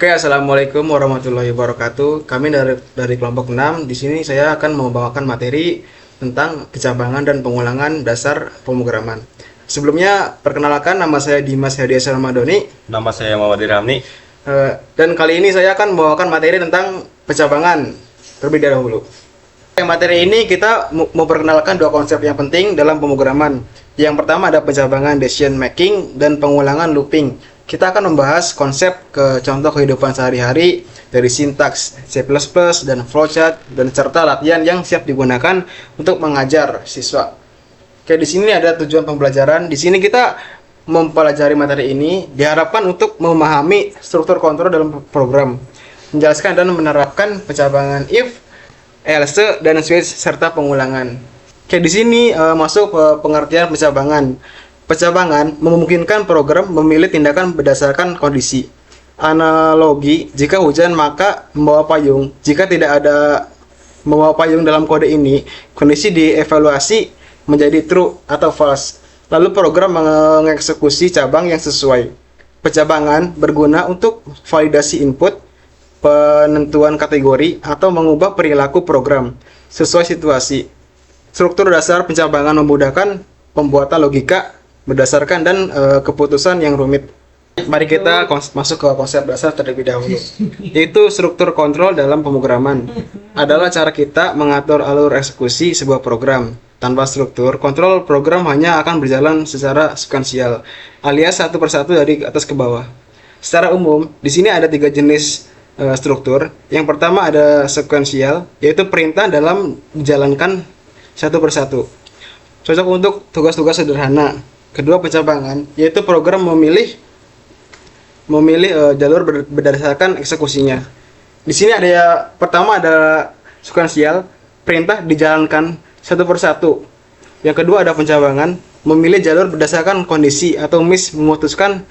Oke, assalamualaikum warahmatullahi wabarakatuh. Kami dari kelompok 6. Di sini saya akan membawakan materi tentang pencabangan dan pengulangan dasar pemrograman. Sebelumnya, perkenalkan, nama saya Dimas Hadias Ramadhani. Nama saya Muhammad Ramli. Dan kali ini saya akan membawakan materi tentang pencabangan terlebih dahulu. Yang materi ini kita memperkenalkan dua konsep yang penting dalam pemrograman. Yang pertama ada pencabangan decision making dan pengulangan looping. Kita akan membahas konsep ke contoh kehidupan sehari-hari dari sintaks C++ dan flowchart dan serta latihan yang siap digunakan untuk mengajar siswa. Oke, di sini ada tujuan pembelajaran. Di sini kita mempelajari materi ini diharapkan untuk memahami struktur kontrol dalam program, menjelaskan dan menerapkan pencabangan if, else, dan switch serta pengulangan. Oke, di sini masuk pengertian pencabangan. Pencabangan memungkinkan program memilih tindakan berdasarkan kondisi. Analogi, jika hujan maka membawa payung. Jika tidak ada membawa payung dalam kode ini, kondisi dievaluasi menjadi true atau false. Lalu program mengeksekusi cabang yang sesuai. Pencabangan berguna untuk validasi input, penentuan kategori, atau mengubah perilaku program sesuai situasi. Struktur dasar pencabangan memudahkan pembuatan logika berdasarkan dan keputusan yang rumit. Mari kita masuk ke konsep dasar terlebih dahulu, yaitu struktur kontrol dalam pemrograman. Adalah cara kita mengatur alur eksekusi sebuah program. Tanpa struktur, kontrol program hanya akan berjalan secara sekuensial, alias satu persatu dari atas ke bawah. Secara umum, di sini ada tiga jenis struktur. Yang pertama ada sekuensial, yaitu perintah dalam dijalankan satu persatu. Cocok untuk tugas-tugas sederhana. Kedua, pencabangan, yaitu program memilih jalur berdasarkan eksekusinya. Di sini pertama ada sekuensial, perintah dijalankan satu persatu. Yang kedua ada pencabangan, memilih jalur berdasarkan kondisi atau memutuskan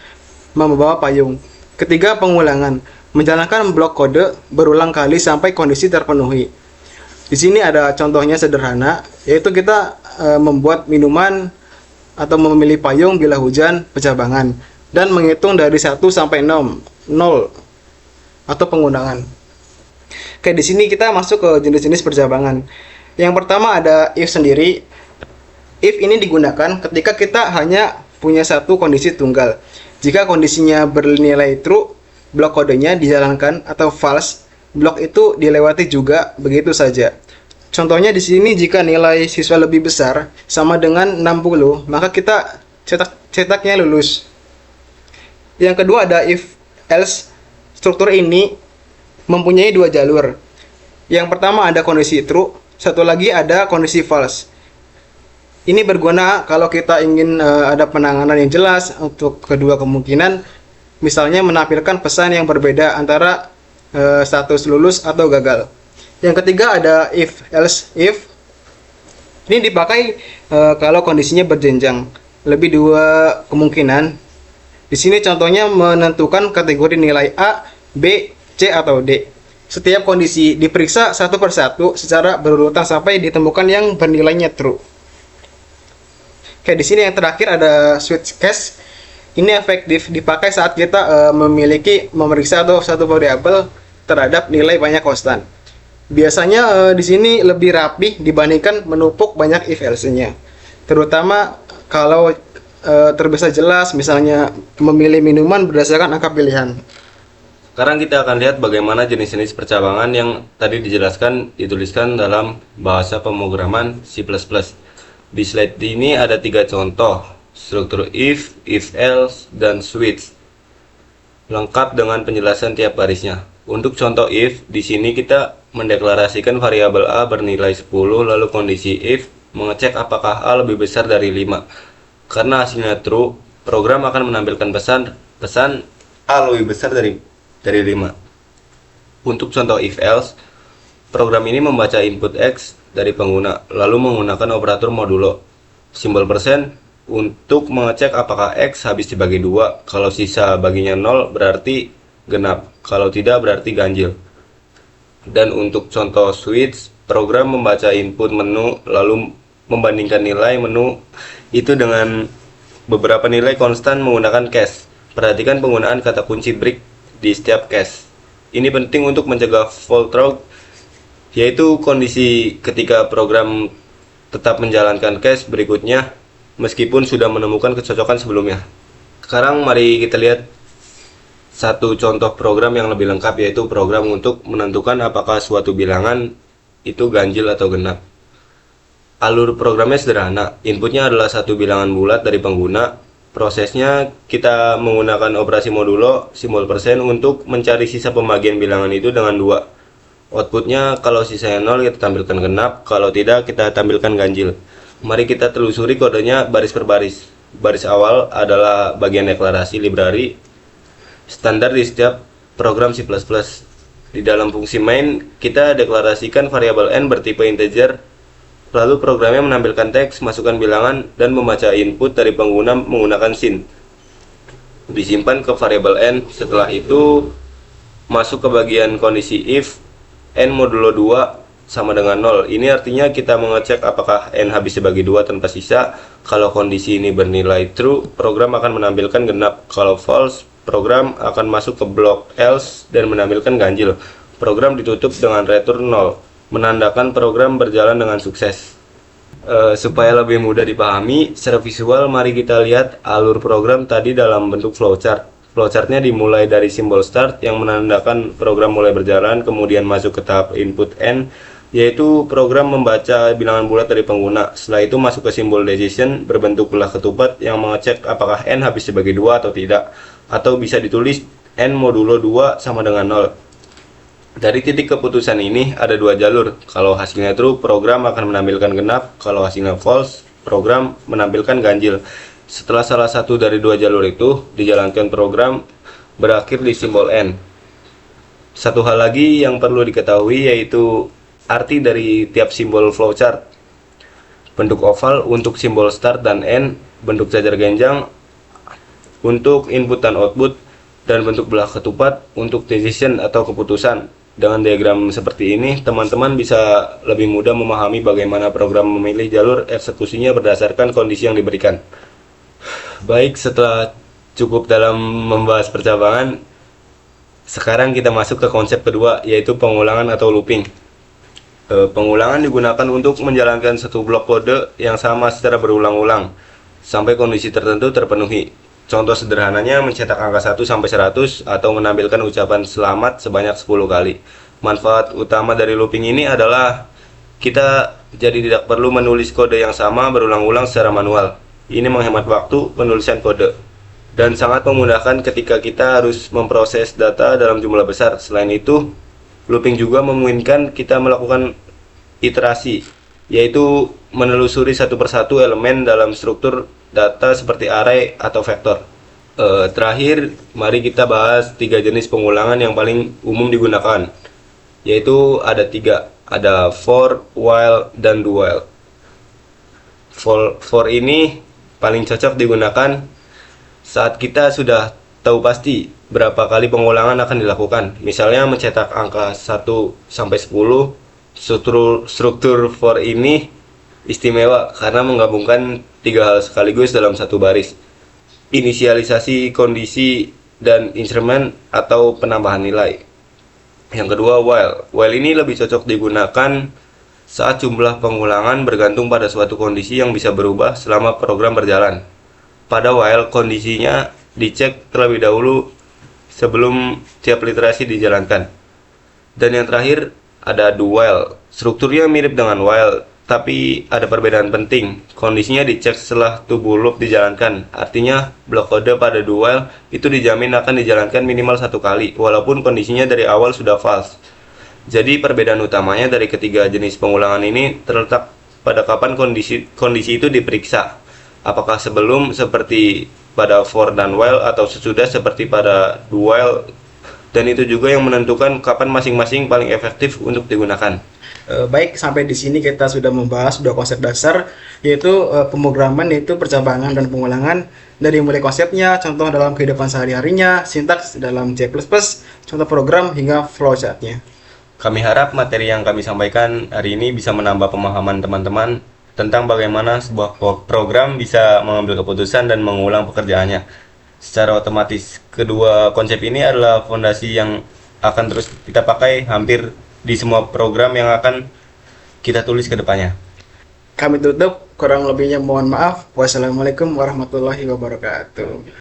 membawa payung. Ketiga, pengulangan, menjalankan blok kode berulang kali sampai kondisi terpenuhi. Di sini ada contohnya sederhana, yaitu kita membuat minuman atau memilih payung bila hujan, pencabangan, dan menghitung dari 1 sampai 0 atau pengulangan. Oke, di sini kita masuk ke jenis-jenis pencabangan. Yang pertama ada if sendiri. If ini digunakan ketika kita hanya punya satu kondisi tunggal. Jika kondisinya bernilai true, blok kodenya dijalankan, atau false, blok itu dilewati juga begitu saja. Contohnya di sini jika nilai siswa lebih besar sama dengan 60, maka kita cetaknya lulus. Yang kedua ada if else. Struktur ini mempunyai dua jalur. Yang pertama ada kondisi true, satu lagi ada kondisi false. Ini berguna kalau kita ingin ada penanganan yang jelas untuk kedua kemungkinan, misalnya menampilkan pesan yang berbeda antara status lulus atau gagal. Yang ketiga ada if else if. Ini dipakai kalau kondisinya berjenjang, lebih dua kemungkinan. Di sini contohnya menentukan kategori nilai A, B, C atau D. Setiap kondisi diperiksa satu persatu secara berurutan sampai ditemukan yang bernilainya true. Oke, di sini yang terakhir ada switch case. Ini efektif dipakai saat kita memeriksa atau satu variabel terhadap nilai banyak konstan. Biasanya di sini lebih rapi dibandingkan menumpuk banyak if else-nya. Terutama kalau terbiasa jelas, misalnya memilih minuman berdasarkan angka pilihan. Sekarang kita akan lihat bagaimana jenis-jenis percabangan yang tadi dituliskan dalam bahasa pemrograman C++. Di slide ini ada 3 contoh, struktur if else, dan switch, lengkap dengan penjelasan tiap barisnya. Untuk contoh if, di sini kita mendeklarasikan variabel A bernilai 10, lalu kondisi if mengecek apakah A lebih besar dari 5. Karena hasilnya true, program akan menampilkan pesan A lebih besar dari 5. Untuk contoh if else, program ini membaca input X dari pengguna, lalu menggunakan operator modulo, simbol persen, untuk mengecek apakah X habis dibagi 2. Kalau sisa baginya 0 berarti genap, kalau tidak berarti ganjil. Dan untuk contoh switch, program membaca input menu lalu membandingkan nilai menu itu dengan beberapa nilai konstan menggunakan cache. Perhatikan penggunaan kata kunci break di setiap cache. Ini penting untuk mencegah fault rogue, yaitu kondisi ketika program tetap menjalankan cache berikutnya meskipun sudah menemukan kecocokan sebelumnya. Sekarang mari kita lihat satu contoh program yang lebih lengkap, yaitu program untuk menentukan apakah suatu bilangan itu ganjil atau genap. Alur programnya sederhana, inputnya adalah satu bilangan bulat dari pengguna. Prosesnya kita menggunakan operasi modulo simbol persen untuk mencari sisa pembagian bilangan itu dengan 2. Outputnya kalau sisanya 0 kita tampilkan genap, kalau tidak kita tampilkan ganjil. Mari kita telusuri kodenya baris per baris. Baris awal adalah bagian deklarasi library standar di setiap program C++. Di dalam fungsi main kita deklarasikan variabel n bertipe integer. Lalu programnya menampilkan teks, masukkan bilangan, dan membaca input dari pengguna menggunakan sin. Disimpan ke variabel n. Setelah itu masuk ke bagian kondisi if n modulo 2 sama dengan 0. Ini artinya kita mengecek apakah n habis dibagi 2 tanpa sisa. Kalau kondisi ini bernilai true, program akan menampilkan genap. Kalau false, program akan masuk ke blok else dan menampilkan ganjil. Program ditutup dengan return 0. Menandakan program berjalan dengan sukses. Supaya lebih mudah dipahami secara visual, mari kita lihat alur program tadi dalam bentuk flowchart. Flowchartnya dimulai dari simbol start yang menandakan program mulai berjalan, kemudian masuk ke tahap input n, yaitu program membaca bilangan bulat dari pengguna. Setelah itu masuk ke simbol decision berbentuk belah ketupat yang mengecek apakah n habis dibagi 2 atau tidak, atau bisa ditulis n modulo 2 sama dengan 0. Dari titik keputusan ini ada 2 jalur. Kalau hasilnya true, program akan menampilkan genap. Kalau hasilnya false, program menampilkan ganjil. Setelah salah satu dari 2 jalur itu dijalankan, program berakhir di simbol n. Satu hal lagi yang perlu diketahui yaitu arti dari tiap simbol flowchart. Bentuk oval untuk simbol start dan end, bentuk jajar genjang untuk input dan output, dan bentuk belah ketupat untuk decision atau keputusan. Dengan diagram seperti ini, teman-teman bisa lebih mudah memahami bagaimana program memilih jalur eksekusinya berdasarkan kondisi yang diberikan. Baik, setelah cukup dalam membahas percabangan, sekarang kita masuk ke konsep kedua, yaitu pengulangan atau looping. Pengulangan digunakan untuk menjalankan satu blok kode yang sama secara berulang-ulang sampai kondisi tertentu terpenuhi. Contoh sederhananya mencetak angka 1 sampai 100 atau menampilkan ucapan selamat sebanyak 10 kali. Manfaat utama dari looping ini adalah kita jadi tidak perlu menulis kode yang sama berulang-ulang secara manual. Ini menghemat waktu penulisan kode dan sangat memudahkan ketika kita harus memproses data dalam jumlah besar. Selain itu, looping juga memungkinkan kita melakukan iterasi, yaitu menelusuri satu persatu elemen dalam struktur data seperti array atau vektor. Terakhir, mari kita bahas 3 jenis pengulangan yang paling umum digunakan, yaitu ada 3, ada for, while, dan do while. For ini paling cocok digunakan saat kita sudah tahu pasti berapa kali pengulangan akan dilakukan. Misalnya mencetak angka 1 sampai 10, struktur for ini istimewa karena menggabungkan 3 hal sekaligus dalam satu baris. Inisialisasi kondisi dan instrumen atau penambahan nilai. Yang kedua, while. While ini lebih cocok digunakan saat jumlah pengulangan bergantung pada suatu kondisi yang bisa berubah selama program berjalan. Pada while, kondisinya dicek terlebih dahulu sebelum tiap literasi dijalankan. Dan yang terakhir ada do while. Strukturnya mirip dengan while, tapi ada perbedaan penting. Kondisinya dicek setelah tubuh loop dijalankan. Artinya blok kode pada do while itu dijamin akan dijalankan minimal 1 kali, walaupun kondisinya dari awal sudah false. Jadi perbedaan utamanya dari ketiga jenis pengulangan ini terletak pada kapan kondisi itu diperiksa. Apakah sebelum seperti pada for dan while atau sesudah seperti pada do while. Dan itu juga yang menentukan kapan masing-masing paling efektif untuk digunakan. Baik, sampai di sini kita sudah membahas 2 konsep dasar, yaitu pemrograman, yaitu percabangan dan pengulangan. Dari mulai konsepnya, contoh dalam kehidupan sehari-harinya, sintaks dalam C++, contoh program hingga flowchartnya. Kami harap materi yang kami sampaikan hari ini bisa menambah pemahaman teman-teman tentang bagaimana sebuah program bisa mengambil keputusan dan mengulang pekerjaannya. secara otomatis. Kedua konsep ini adalah fondasi yang akan terus kita pakai hampir di semua program yang akan kita tulis ke depannya. Kami tutup, kurang lebihnya mohon maaf. Wassalamualaikum warahmatullahi wabarakatuh.